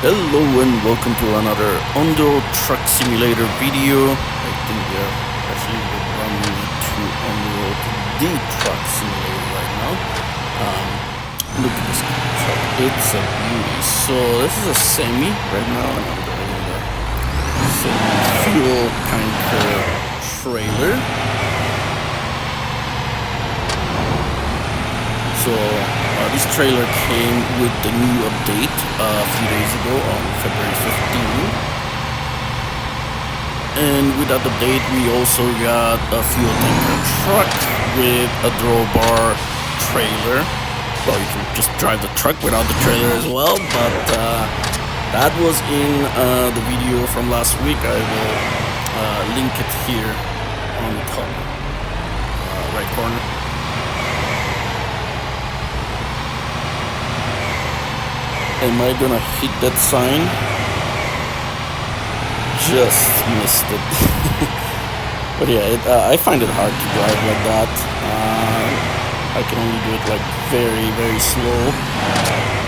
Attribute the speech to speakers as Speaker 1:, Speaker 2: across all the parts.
Speaker 1: Hello and welcome to another on-the-road truck simulator video. I think we're actually running to on-the-road the truck simulator right now. Look at this truck, it's a beauty. So this is a semi right now, and I'm driving the semi-fuel tanker trailer. So this trailer came with the new update a few days ago on February 15th. And with that update we also got a fuel tanker truck with a drawbar trailer. Well, you can just drive the truck without the trailer as well, but that was in the video from last week. I will link it here on the top right corner. Am I gonna hit that sign? Just missed it. But yeah, I find it hard to drive like that. I can only do it like very, very slow.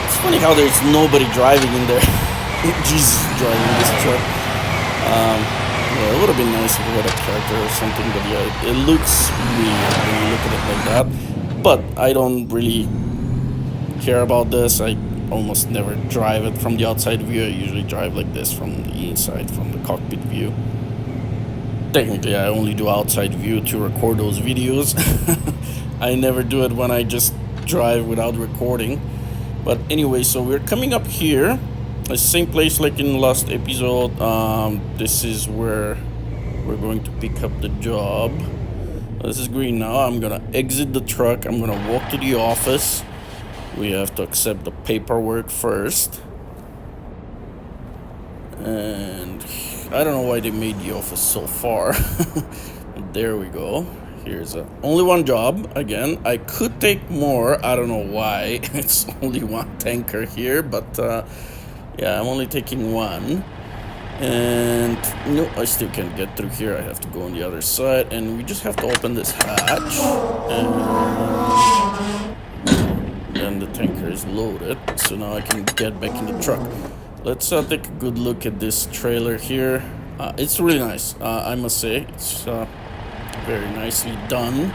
Speaker 1: It's funny how there's nobody driving in there. Jesus, driving this truck. Yeah, it would have been nice if we had a character or something, but yeah, it looks weird when you look at it like that. But I don't really care about this. I almost never drive it from the outside view. I usually drive like this from the inside, from the cockpit view. Technically I only do outside view to record those videos. I never do it when I just drive without recording. But anyway, so we're coming up here, the same place like in the last episode. This is where we're going to pick up the job. This is green now. I'm gonna exit the truck. I'm gonna walk to the office. We have to accept the paperwork first. And I don't know why they made the office so far. There we go. Here's only one job. Again, I could take more. I don't know why. It's only one tanker here, but yeah, I'm only taking one. And no, I still can't get through here. I have to go on the other side, and we just have to open this hatch. And the tanker is loaded, so now I can get back in the truck. Let's take a good look at this trailer here. It's really nice, I must say. It's very nicely done.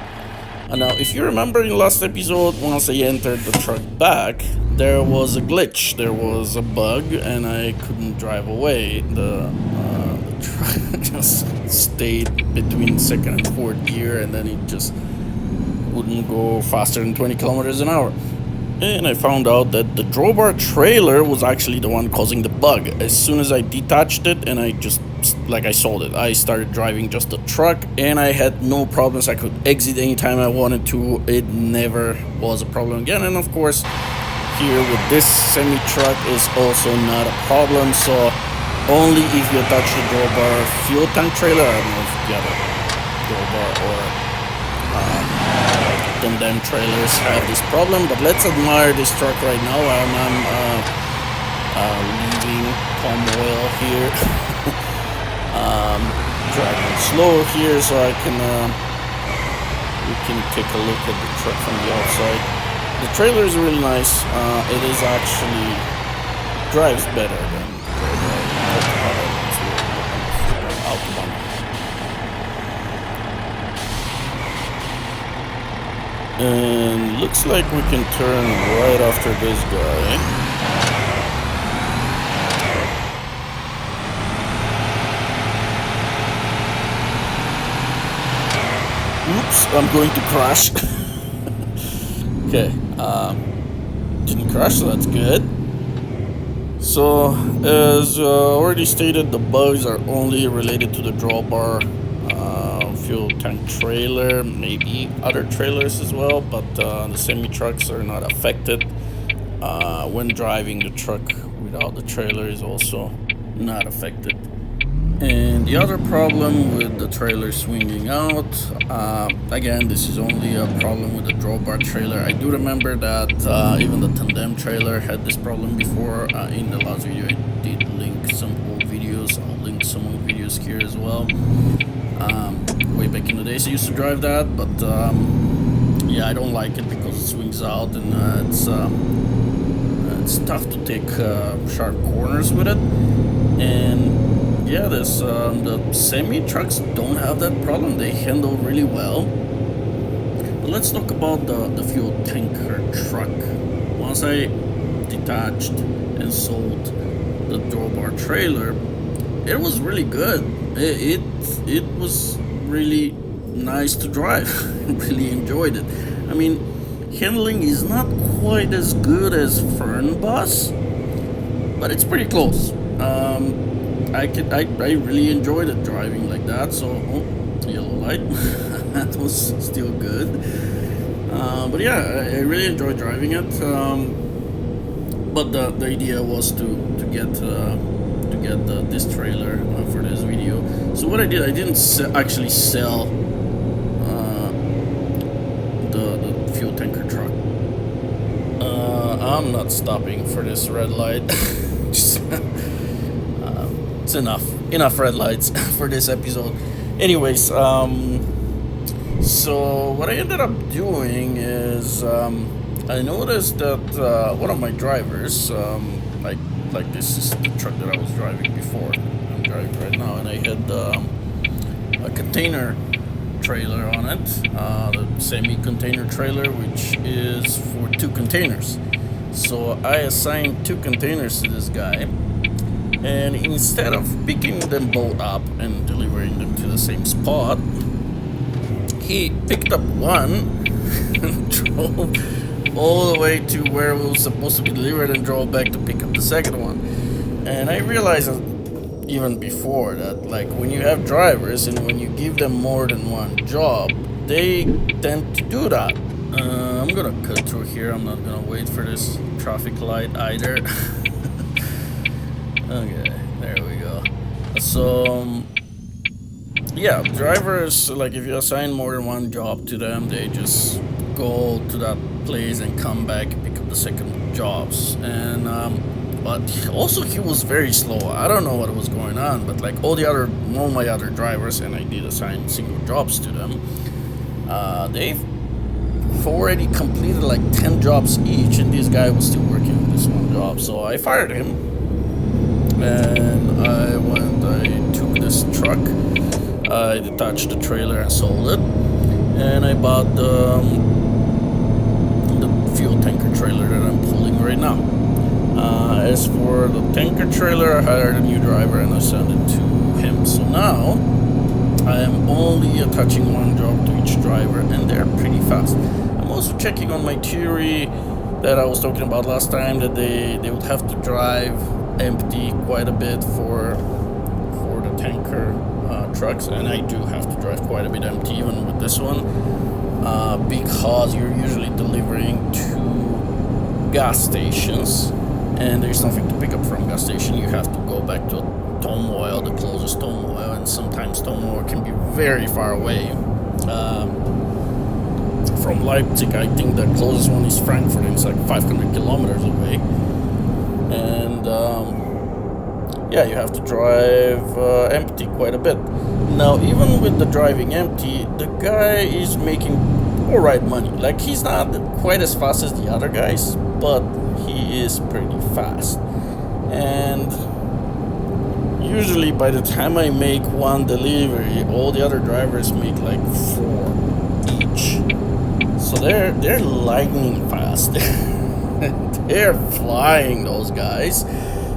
Speaker 1: And now, if you remember in the last episode, once I entered the truck back, there was a glitch, there was a bug, and I couldn't drive away. The truck just stayed between second and fourth gear, and then it just wouldn't go faster than 20 kilometers an hour. And I found out that the drawbar trailer was actually the one causing the bug. As soon as I detached it and I sold it, I started driving just the truck, and I had no problems. I could exit anytime I wanted to. It never was a problem again. And of course, here with this semi-truck is also not a problem. So only if you attach the drawbar fuel tank trailer, I don't know if the other drawbar or them trailers have this problem. But let's admire this truck right now while I'm leaving palm oil here. Driving slow here so I can we can take a look at the truck from the outside. The trailer is really nice. It is actually drives better than Autobahn. And looks like we can turn right after this guy. Oops, I'm going to crash. Okay, didn't crash, so that's good. So, as already stated, the bugs are only related to the drawbar fuel tank trailer, maybe other trailers as well, but the semi-trucks are not affected. When driving the truck without the trailer is also not affected. And the other problem with the trailer swinging out, again, this is only a problem with the drawbar trailer. I do remember that even the tandem trailer had this problem before. In the last video I did link some old videos. I'll link some old videos here as well. Way back in the days I used to drive that, but yeah, I don't like it because it swings out, and it's tough to take sharp corners with it. And yeah, this the semi trucks don't have that problem. They handle really well. But let's talk about the fuel tanker truck. Once I detached and sold the Drawbar trailer, it was really good. It was really nice to drive. Really enjoyed it. I mean, handling is not quite as good as Fern Bus, but it's pretty close. I really enjoyed it driving like that. So, yellow light, that was still good. But yeah, I really enjoyed driving it. But the idea was to get this trailer for this video. So what I did, I didn't actually sell the fuel tanker truck. I'm not stopping for this red light. It's enough red lights for this episode. Anyways, so what I ended up doing is I noticed that one of my drivers, like this is the truck that I was driving before. I'm driving right now, and I had a container trailer on it, the semi-container trailer, which is for 2 containers. So I assigned 2 containers to this guy, and instead of picking them both up and delivering them to the same spot, he picked up one and drove all the way to where it was supposed to be delivered and drove back to pick up the second one. And I realized that even before that, like, when you have drivers and when you give them more than one job, they tend to do that. I'm gonna cut through here. I'm not gonna wait for this traffic light either. Okay, there we go. So yeah, drivers, like, if you assign more than one job to them, they just go to that place and come back and pick up the second jobs. And but also he was very slow. I don't know what was going on, but like all my other drivers, and I did assign single jobs to them, they've already completed like 10 jobs each, and this guy was still working on this one job. So I fired him, and I took this truck, I detached the trailer and sold it, and I bought the fuel tanker trailer that I'm pulling right now. As for the tanker trailer, I hired a new driver and I sent it to him. So now I am only attaching one job to each driver, and they're pretty fast. I'm also checking on my theory that I was talking about last time, that they would have to drive empty quite a bit for the tanker trucks, and I do have to drive quite a bit empty even with this one, because you're usually delivering to gas stations, and there's nothing to pick up from gas station. You have to go back to Tom Oil, the closest Tom Oil, and sometimes Tom Oil can be very far away. From Leipzig, I think the closest one is Frankfurt, and it's like 500 kilometers away. And yeah, you have to drive empty quite a bit. Now, even with the driving empty, the guy is making alright money. Like, he's not quite as fast as the other guys, but he is pretty fast. And usually by the time I make one delivery, all the other drivers make like 4 each. So they're lightning fast. They're flying, those guys.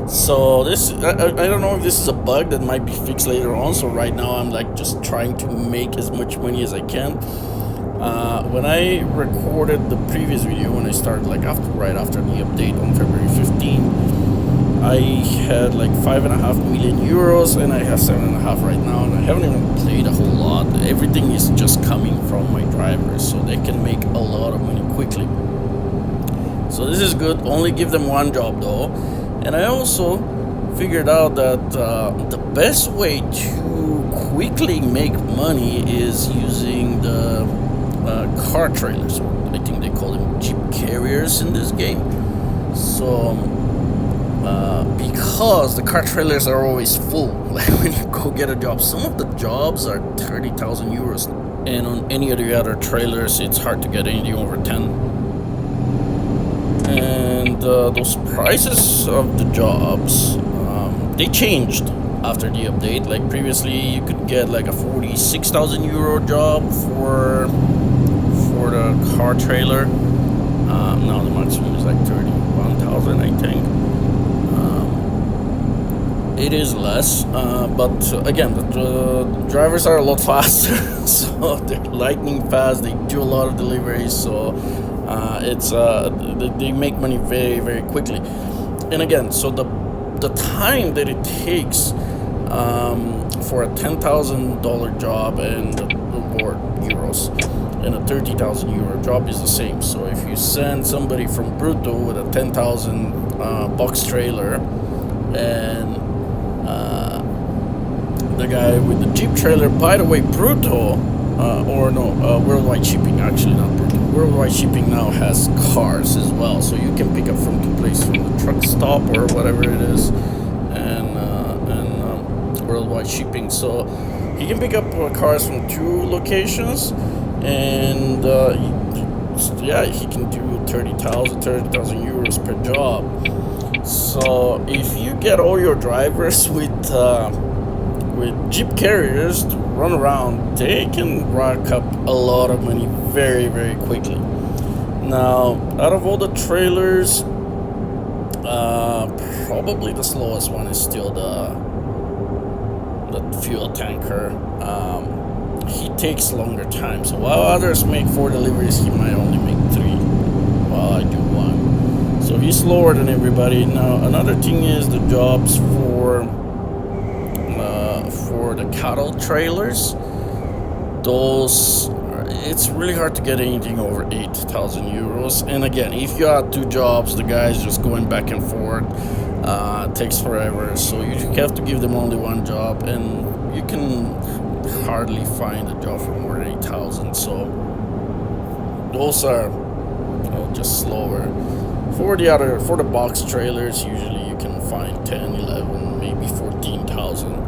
Speaker 1: So this, I don't know if this is a bug that might be fixed later on. So right now I'm like just trying to make as much money as I can. When I recorded the previous video, when I started like right after the update on February 15, I had like 5.5 million euros, and I have 7.5 right now, and I haven't even played a whole lot. Everything is just coming from my drivers, so they can make a lot of money quickly. So this is good. Only give them one job though. And I also figured out that the best way to quickly make money is using the car trailers. I think they call them jeep carriers in this game. So because the car trailers are always full, like when you go get a job, some of the jobs are 30,000 euros, and on any of the other trailers it's hard to get anything over 10. And those prices of the jobs, they changed after the update. Like previously, you could get like a 46,000 euro job for the car trailer. Now the maximum is like 31,000, I think. It is less, but again, the drivers are a lot faster, so they're lightning fast. They do a lot of deliveries, so they make money very, very quickly. And again, so the time that it takes for a $10,000 job or euros and a 30,000 euro job is the same. So if you send somebody from Brutto with a 10,000 box trailer and the guy with the Jeep trailer, by the way, Brutto, Worldwide Shipping, actually not Brutto. Worldwide Shipping now has cars as well, so you can pick up from the place, from the truck stop or whatever it is, and Worldwide Shipping. So you can pick up cars from 2 locations, and yeah, he can do 30,000 euros per job. So if you get all your drivers with Jeep carriers to run around, they can rack up a lot of money very, very quickly. Now, out of all the trailers, probably the slowest one is still the fuel tanker. He takes longer time, so while others make 4 deliveries, he might only make 3, while I do 1. So he's slower than everybody. Now, another thing is the jobs for the cattle trailers. Those, it's really hard to get anything over 8,000 euros. And again, if you add 2 jobs, the guy's just going back and forth. Takes forever, so you have to give them only 1 job, and you can hardly find a job for more than 8,000. So those are just slower. For the box trailers, usually you can find 10, 11, maybe 14,000.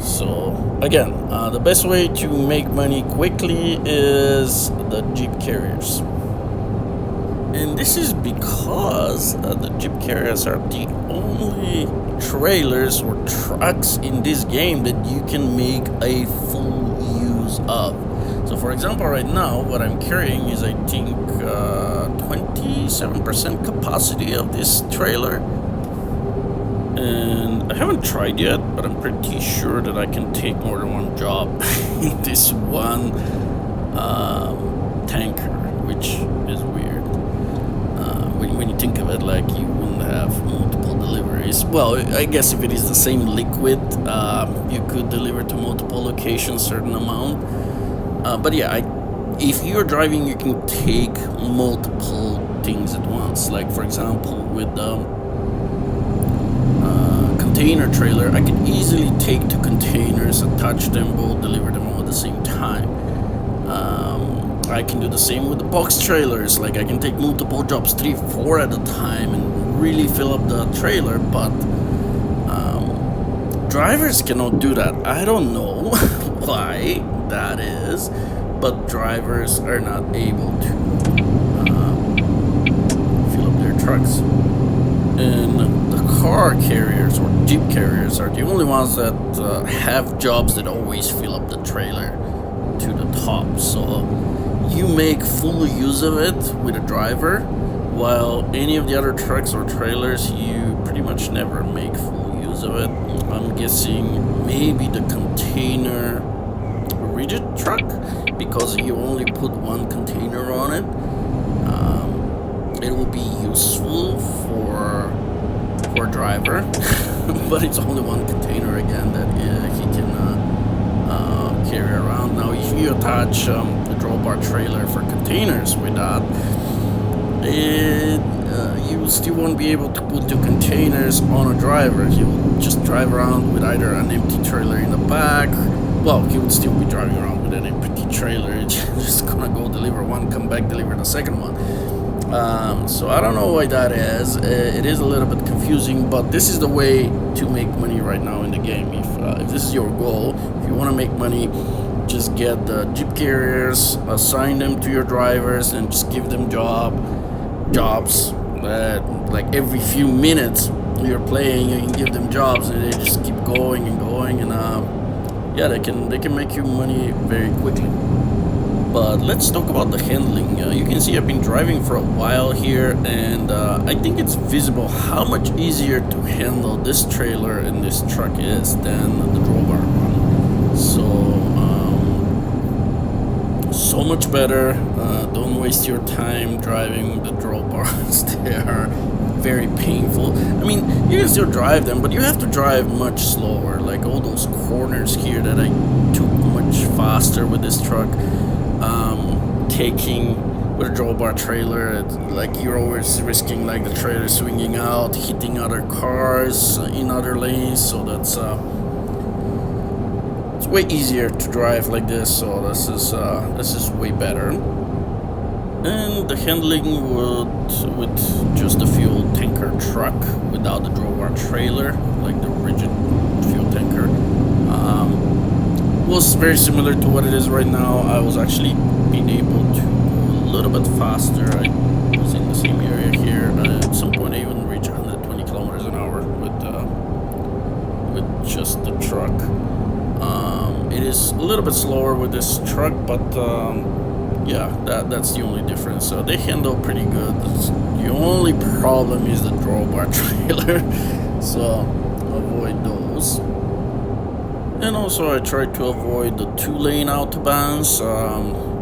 Speaker 1: So again, the best way to make money quickly is the Jeep carriers. And this is because the Jeep carriers are the only trailers or trucks in this game that you can make a full use of. So for example, right now, what I'm carrying is, I think, 27% capacity of this trailer. And I haven't tried yet, but I'm pretty sure that I can take more than 1 job in this one tanker, which is weird. When you think of it, like, you wouldn't have multiple deliveries. Well, I guess if it is the same liquid, you could deliver to multiple locations, certain amount. But yeah, if you're driving, you can take multiple things at once. Like, for example, with the container trailer, I can easily take 2 containers, attach them both, deliver them all at the same time. I can do the same with the box trailers. Like, I can take multiple jobs, 3, 4 at a time, and really fill up the trailer. But drivers cannot do that. I don't know why that is, but drivers are not able to fill up their trucks. And the car carriers or Jeep carriers are the only ones that have jobs that always fill up the trailer to the top. So you make full use of it with a driver, while any of the other trucks or trailers, you pretty much never make full use of it. I'm guessing maybe the container rigid truck, because you only put 1 container on it. It will be useful for a driver, but it's only 1 container again that he can carry around. Now, if you attach the Drawbar trailer for containers with that, you still won't be able to put 2 containers on a driver. He will just drive around with either an empty trailer in the back. Well, he would still be driving around with an empty trailer. It's just gonna go deliver 1, come back, deliver the second one. So I don't know why that is. It is a little bit confusing, but this is the way to make money right now in the game. If this is your goal, if you want to make money, just get the Jeep carriers, assign them to your drivers, and just give them jobs. like every few minutes you're playing, you can give them jobs and they just keep going and going, and yeah, they can make you money very quickly. But let's talk about the handling. You can see I've been driving for a while here, and I think it's visible how much easier to handle this trailer and this truck is than the Drawbar one. So much better. Don't waste your time driving the Drawbars. They are very painful. I mean, you can still drive them, but you have to drive much slower. Like all those corners here that I took much faster with this truck. Taking with a Drawbar trailer, like you're always risking like the trailer swinging out, hitting other cars in other lanes. So that's it's way easier to drive like this. So this is way better. And the handling with just a fuel tanker truck without the Drawbar trailer, like the rigid fuel tanker, was very similar to what it is right now. I was actually being able to go a little bit faster. I was in the same area here. At some point I even reached 120 kilometers an hour with just the truck. It is a little bit slower with this truck, but yeah, that's the only difference. So they handle pretty good. The only problem is the Drawbar trailer, so avoid those. And also I tried to avoid the 2-lane autobahns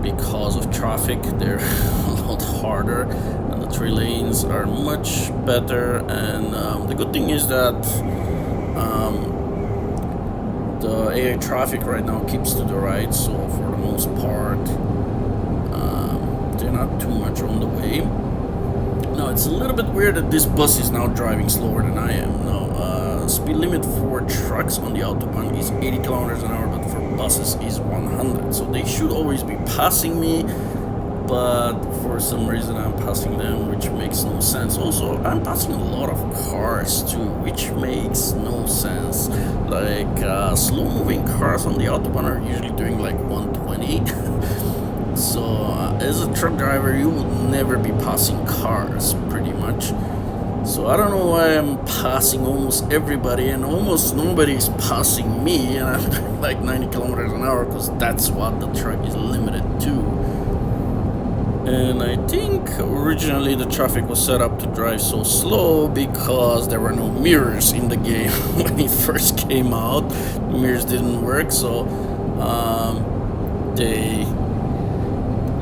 Speaker 1: because of traffic. They're a lot harder, and the 3 lanes are much better. And the good thing is that the AI traffic right now keeps to the right, so for the most part they're not too much on the way. Now it's a little bit weird that this bus is now driving slower than I am. Now speed limit for trucks on the autobahn is 80 kilometers an hour, but for buses is 100. So they should always be passing me, but for some reason I'm passing them, which makes no sense. Also, I'm passing a lot of cars too, which makes no sense. Like slow-moving cars on the autobahn are usually doing like 120. So as a truck driver, you would never be passing cars, pretty much. So I don't know why I'm passing almost everybody, and almost nobody's passing me, and I'm doing like 90 kilometers an hour because that's what the truck is limited to. And I think originally the traffic was set up to drive so slow because there were no mirrors in the game when it first came out. The mirrors didn't work, so they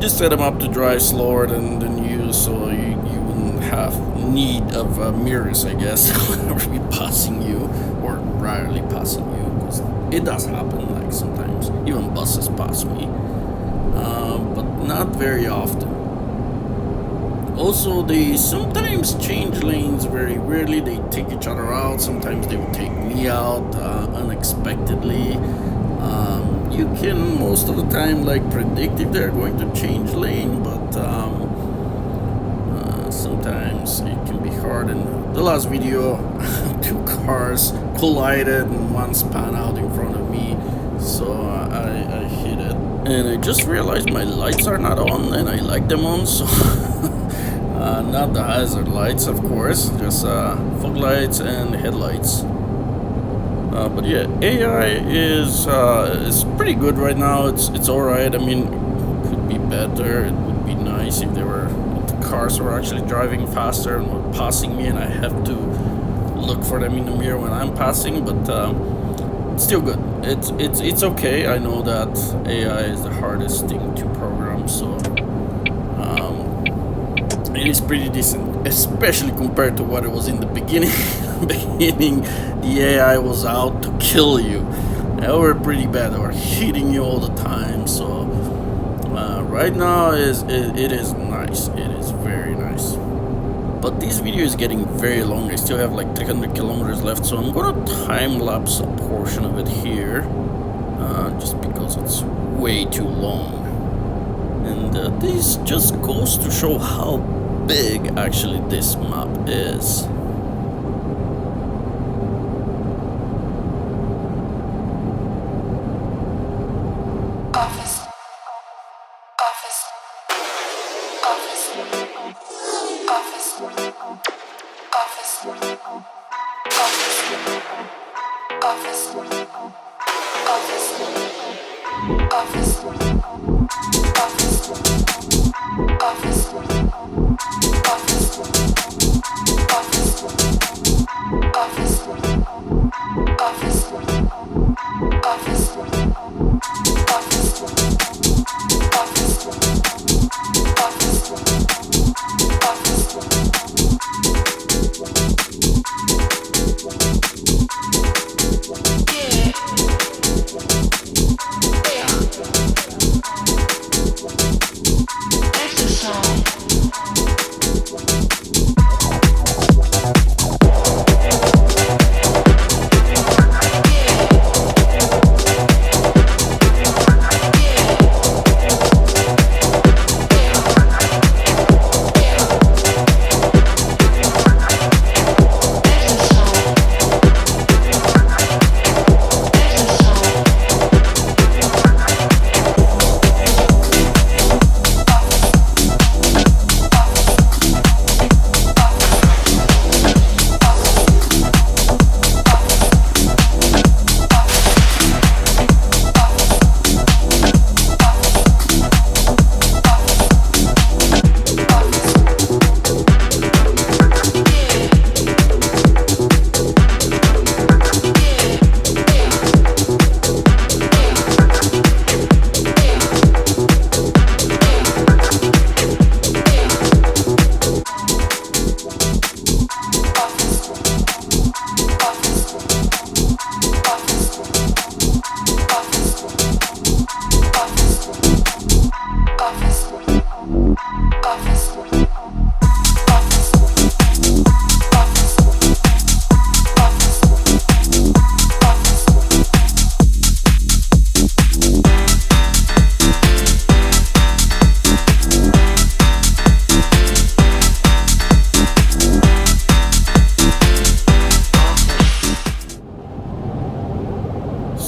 Speaker 1: just set them up to drive slower than you, so you wouldn't have need of mirrors, I guess, whenever be passing you, or rarely passing you, because it does happen, like sometimes even buses pass me, but not very often. Also, they sometimes change lanes very weirdly. They take each other out. Sometimes they will take me out unexpectedly. You can most of the time like predict if they're going to change lane, but sometimes it can be hard. In the last video, 2 cars collided and one spun out in front of me, so I hit it. And I just realized my lights are not on, and I like them on, so not the hazard lights, of course, just fog lights and headlights. But yeah, AI is pretty good right now. It's all right. I mean, it could be better. It would be nice if the cars were actually driving faster and were passing me, and I have to look for them in the mirror when I'm passing. But it's still good. It's okay. I know that AI is the hardest thing to program, so it is pretty decent, especially compared to what it was in the beginning. Beginning, the AI was out to kill you. They were pretty bad. They were hitting you all the time. So right now it is nice. It is very nice. But this video is getting very long. I still have like 300 kilometers left, so I'm gonna time lapse a portion of it here, just because it's way too long. And this just goes to show how big actually this map is.
Speaker 2: Office.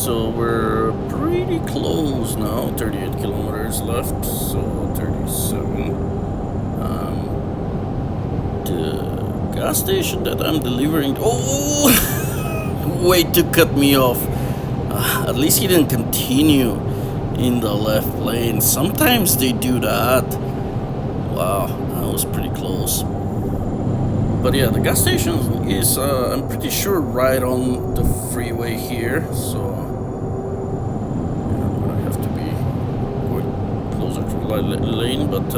Speaker 1: So we're pretty close now. 38 kilometers left, so 37. The gas station that I'm delivering. Oh, way to cut me off. At least he didn't continue in the left lane. Sometimes they do that. Wow, that was pretty close. But yeah, the gas station is, I'm pretty sure, right on the freeway here. So I'm gonna have to be going closer to the lane, but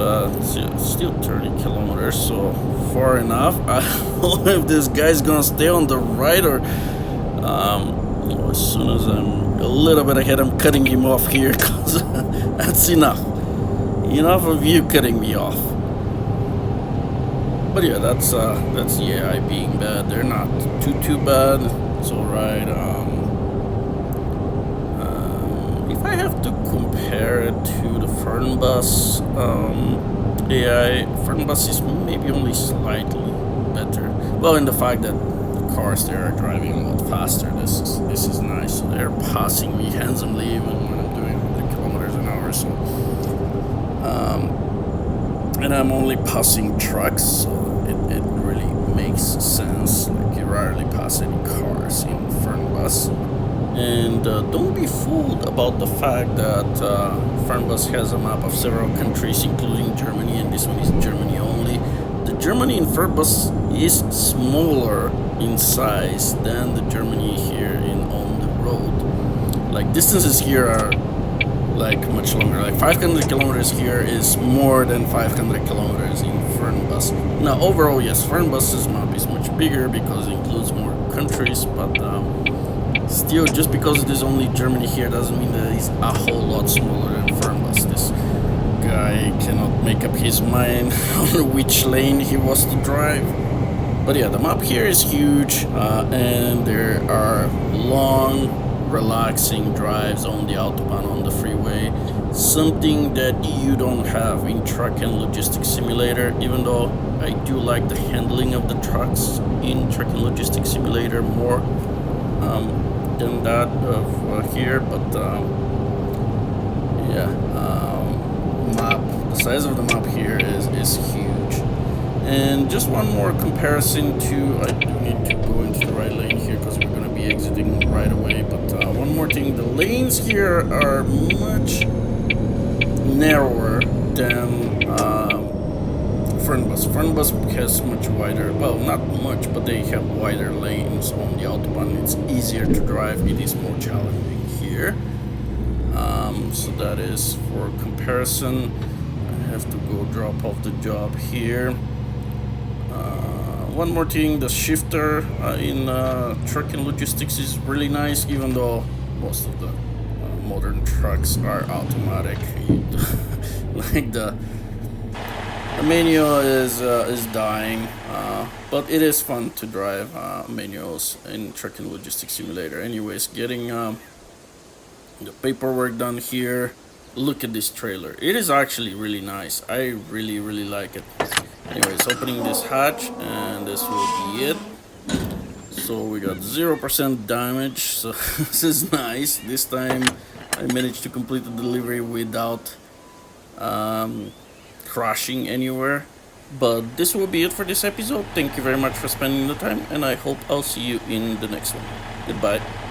Speaker 1: still 30 kilometers, so far enough. I don't know if this guy's gonna stay on the right or as soon as I'm a little bit ahead, I'm cutting him off here, because that's enough. Enough of you cutting me off. But yeah, that's the AI being bad. They're not too bad. It's alright. If I have to compare it to the Fernbus AI, Fernbus is maybe only slightly better. Well, in the fact that the cars there are driving a lot faster. This is nice. So they're passing me handsomely even when I'm doing 100 kilometers an hour. So. And I'm only passing trucks, so it really makes sense. Like, you rarely pass any cars in Fernbus. And don't be fooled about the fact that Fernbus has a map of several countries, including Germany, and this one is Germany only. The Germany in Fernbus is smaller in size than the Germany here on the road. Like, distances here are like much longer. Like 500 kilometers here is more than 500 kilometers in Fernbus. Now overall, yes, Fernbus's map is much bigger because it includes more countries, but still, just because it is only Germany here doesn't mean that it's a whole lot smaller than Fernbus. This guy cannot make up his mind on which lane he wants to drive. But yeah, the map here is huge, and there are long, relaxing drives on the Autobahn, on the freeway, something that you don't have in Truck and Logistics Simulator, even though I do like the handling of the trucks in Truck and Logistics Simulator more than that of here. But yeah, the size of the map here is huge, And just one more comparison to, I do need to go into the right lane here because we're going to be exiting right away, but one more thing, the lanes here are much narrower than front bus. Front bus has much wider, well, not much, but they have wider lanes on the Autobahn. It's easier to drive, it is more challenging here. So that is for comparison. I have to go drop off the job here. One more thing, the shifter in truck and logistics is really nice, even though most of the modern trucks are automatic. Like the manual is dying, but it is fun to drive manuals in truck and logistics simulator. Anyways, getting the paperwork done here. Look at this trailer, it is actually really nice. I really like it. Anyways, opening this hatch, and this will be it. So we got 0% damage, so this is nice. This time I managed to complete the delivery without crashing anywhere. But this will be it for this episode. Thank you very much for spending the time, and I hope I'll see you in the next one. Goodbye.